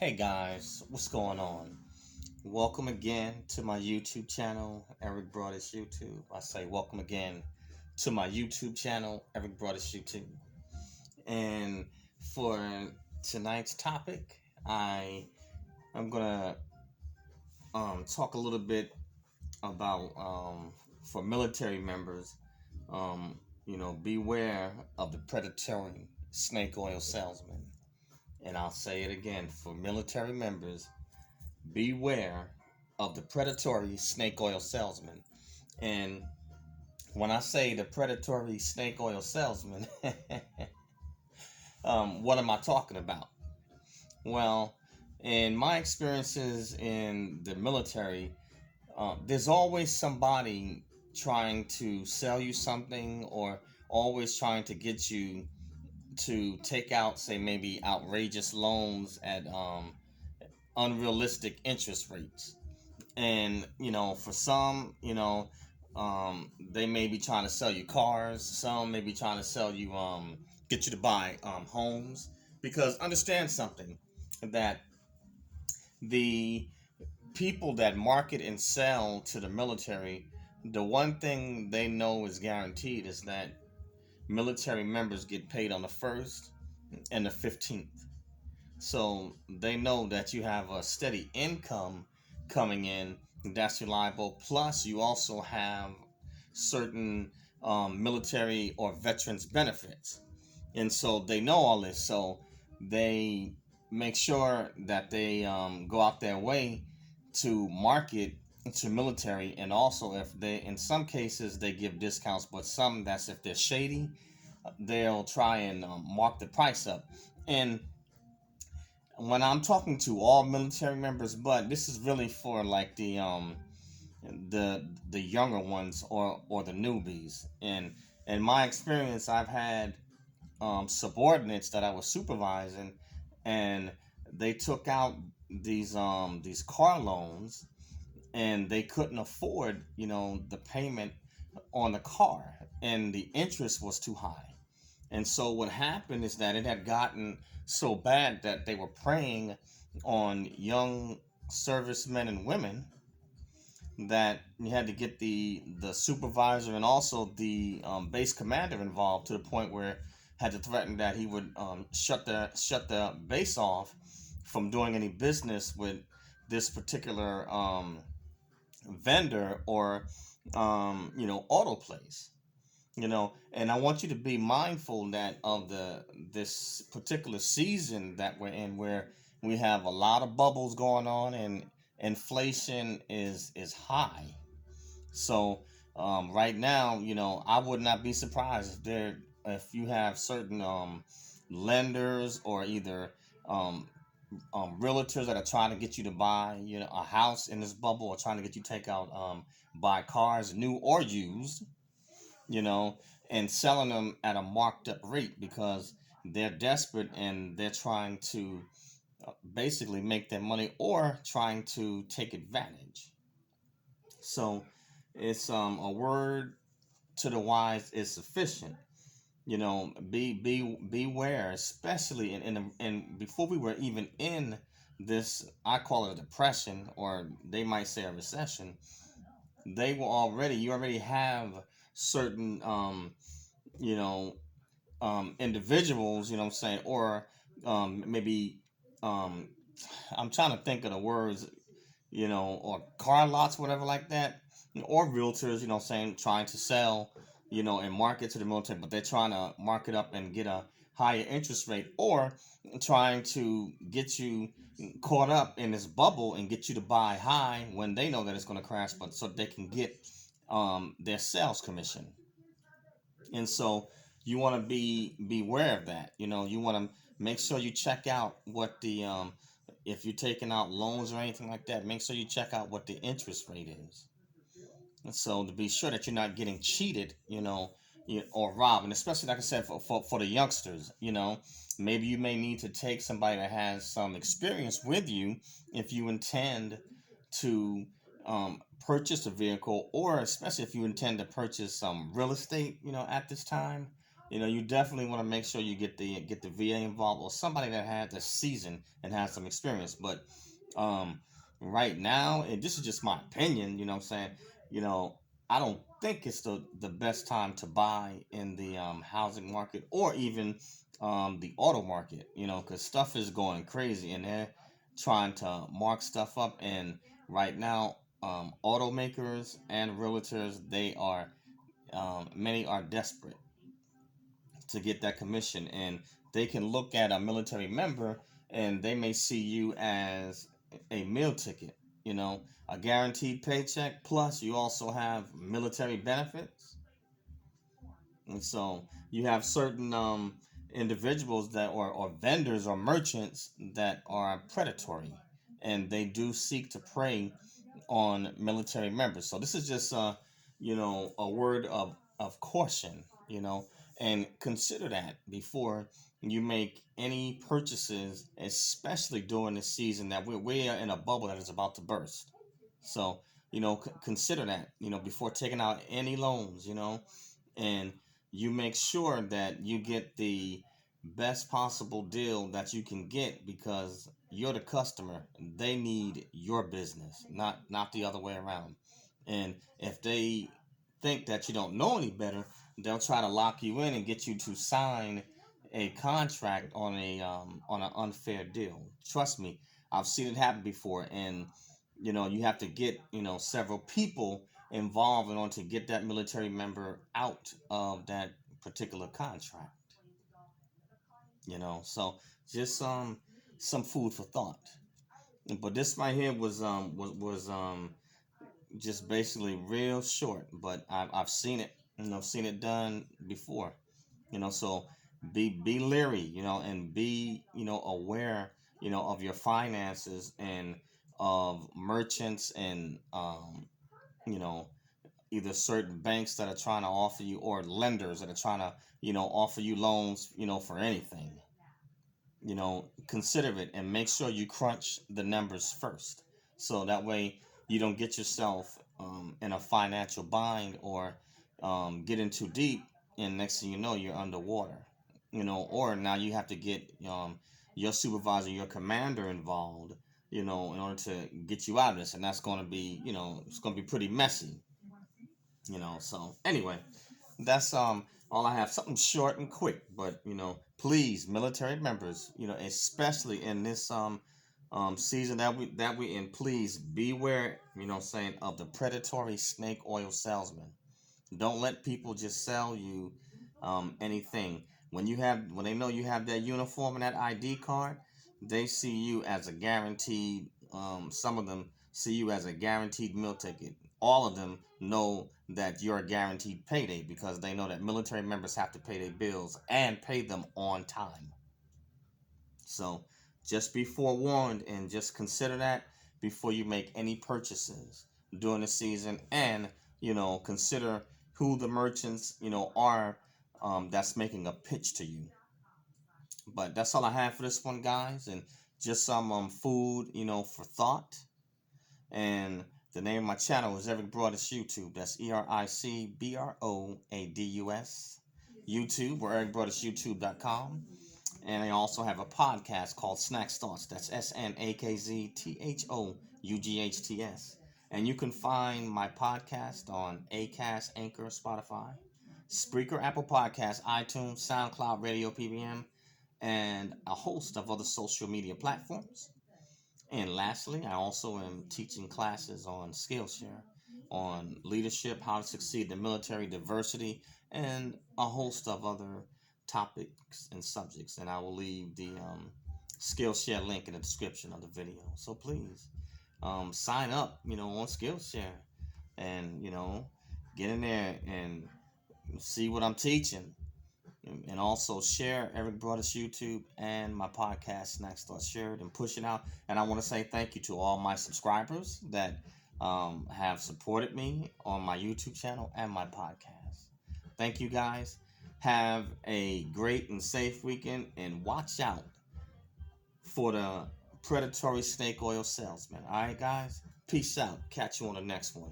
Hey guys, what's going on? Welcome again to my YouTube channel, Eric Broadus YouTube. I say welcome again to my YouTube channel, Eric Broadus YouTube. And for tonight's topic, I'm gonna talk a little bit about for military members. Um, beware of the predatory snake oil salesman. And I'll say it again for military members. Beware of the predatory snake oil salesman. And when I say the predatory snake oil salesman, what am I talking about? Well, in my experiences in the military, there's always somebody trying to sell you something or always trying to get you to take out, say, maybe outrageous loans at unrealistic interest rates. And for some, they may be trying to sell you cars. Some may be trying to sell you get you to buy homes. Because understand something, that the people that market and sell to the military, the one thing they know is guaranteed is that military members get paid on the 1st and the 15th. So they know that you have a steady income coming in that's reliable. Plus, you also have certain military or veterans benefits. And so they know all this. So they make sure that they go out their way to market to military. And also, if they, in some cases, they give discounts, but some, that's if they're shady, they'll try and mark the price up. And when I'm talking to all military members, but this is really for like the younger ones or the newbies. And in my experience, I've had subordinates that I was supervising, and they took out these car loans, and they couldn't afford the payment on the car, and the interest was too high. And so what happened is that it had gotten so bad that they were preying on young servicemen and women, that you had to get the supervisor and also the base commander involved, to the point where had to threaten that he would shut the base off from doing any business with this particular vendor or auto place. And I want you to be mindful that of the this particular season that we're in, where we have a lot of bubbles going on and inflation is high. So right now, I would not be surprised if you have certain lenders or either um, realtors that are trying to get you to buy a house in this bubble, or trying to get you to take out buy cars, new or used, you know, and selling them at a marked up rate, because they're desperate and they're trying to basically make their money or trying to take advantage. So it's a word to the wise is sufficient. Beware, especially and before we were even in this, I call it a depression, or they might say a recession. You already have certain you know individuals, you know what I'm saying, or maybe um I'm trying to think of the words, or car lots, whatever like that, or realtors, saying, trying to sell, and market to the military, but they're trying to mark it up and get a higher interest rate, or trying to get you caught up in this bubble and get you to buy high when they know that it's going to crash, but so they can get their sales commission. And so you want to be beware of that. You want to make sure you check out what the if you're taking out loans or anything like that, make sure you check out what the interest rate is. And so to be sure that you're not getting cheated, or robbed. And especially, like I said, for the youngsters, maybe you may need to take somebody that has some experience with you if you intend to purchase a vehicle, or especially if you intend to purchase some real estate, at this time. you definitely want to make sure you get the VA involved, or somebody that had the season and has some experience. But um, right now, and this is just my opinion, what I'm saying, you know, I don't think it's the best time to buy in the housing market, or even the auto market, because stuff is going crazy and they're trying to mark stuff up. And right now, automakers and realtors, they are many are desperate to get that commission, and they can look at a military member and they may see you as a meal ticket, a guaranteed paycheck, plus you also have military benefits. And so you have certain individuals that, or vendors or merchants that are predatory, and they do seek to prey on military members. So this is just a word of caution, and consider that before you make any purchases, especially during the season that we are in a bubble that is about to burst. So, consider that, before taking out any loans, and you make sure that you get the best possible deal that you can get, because you're the customer. They need your business, not the other way around. And if they think that you don't know any better, they'll try to lock you in and get you to sign a contract on an unfair deal. Trust me, I've seen it happen before. And you have to get several people involved in order to get that military member out of that particular contract. So just some food for thought. But this right here was just basically real short, but I've seen it, seen it done before. So be leery, and be aware, of your finances, and of merchants, and you know either certain banks that are trying to offer you, or lenders that are trying to offer you loans, for anything. Consider it and make sure you crunch the numbers first, so that way you don't get yourself in a financial bind, or get in too deep, and next thing you know, you're underwater. Or now you have to get your supervisor, your commander involved, in order to get you out of this, and that's going to be, it's going to be pretty messy. So anyway, that's all I have. Something short and quick, but please, military members, especially in this season that we in, please beware, saying, of the predatory snake oil salesman. Don't let people just sell you anything. When they know you have that uniform and that ID card, they see you as a guaranteed. Some of them see you as a guaranteed meal ticket. All of them know that you're a guaranteed payday, because they know that military members have to pay their bills and pay them on time. So just be forewarned, and just consider that before you make any purchases during the season. And consider who the merchants are, that's making a pitch to you. But that's all I have for this one, guys, and just some food for thought. And the name of my channel is Eric Broadus YouTube. That's EricBroadus YouTube, or ericbroadusyoutube.com. And I also have a podcast called Snacks Thoughts. That's SNAKZTHOUGHTS. And you can find my podcast on Acast, Anchor, Spotify, Spreaker, Apple Podcasts, iTunes, SoundCloud, Radio PBM, and a host of other social media platforms. And lastly, I also am teaching classes on Skillshare, on leadership, how to succeed in the military, diversity, and a host of other topics and subjects. And I will leave the Skillshare link in the description of the video. So please sign up, on Skillshare, and get in there and see what I'm teaching. And also share Eric Broadus YouTube and my podcast Snacks Thoughts. Share it and push it out. And I want to say thank you to all my subscribers that have supported me on my YouTube channel and my podcast. Thank you, guys. Have a great and safe weekend, and watch out for the predatory snake oil salesman. All right, guys. Peace out. Catch you on the next one.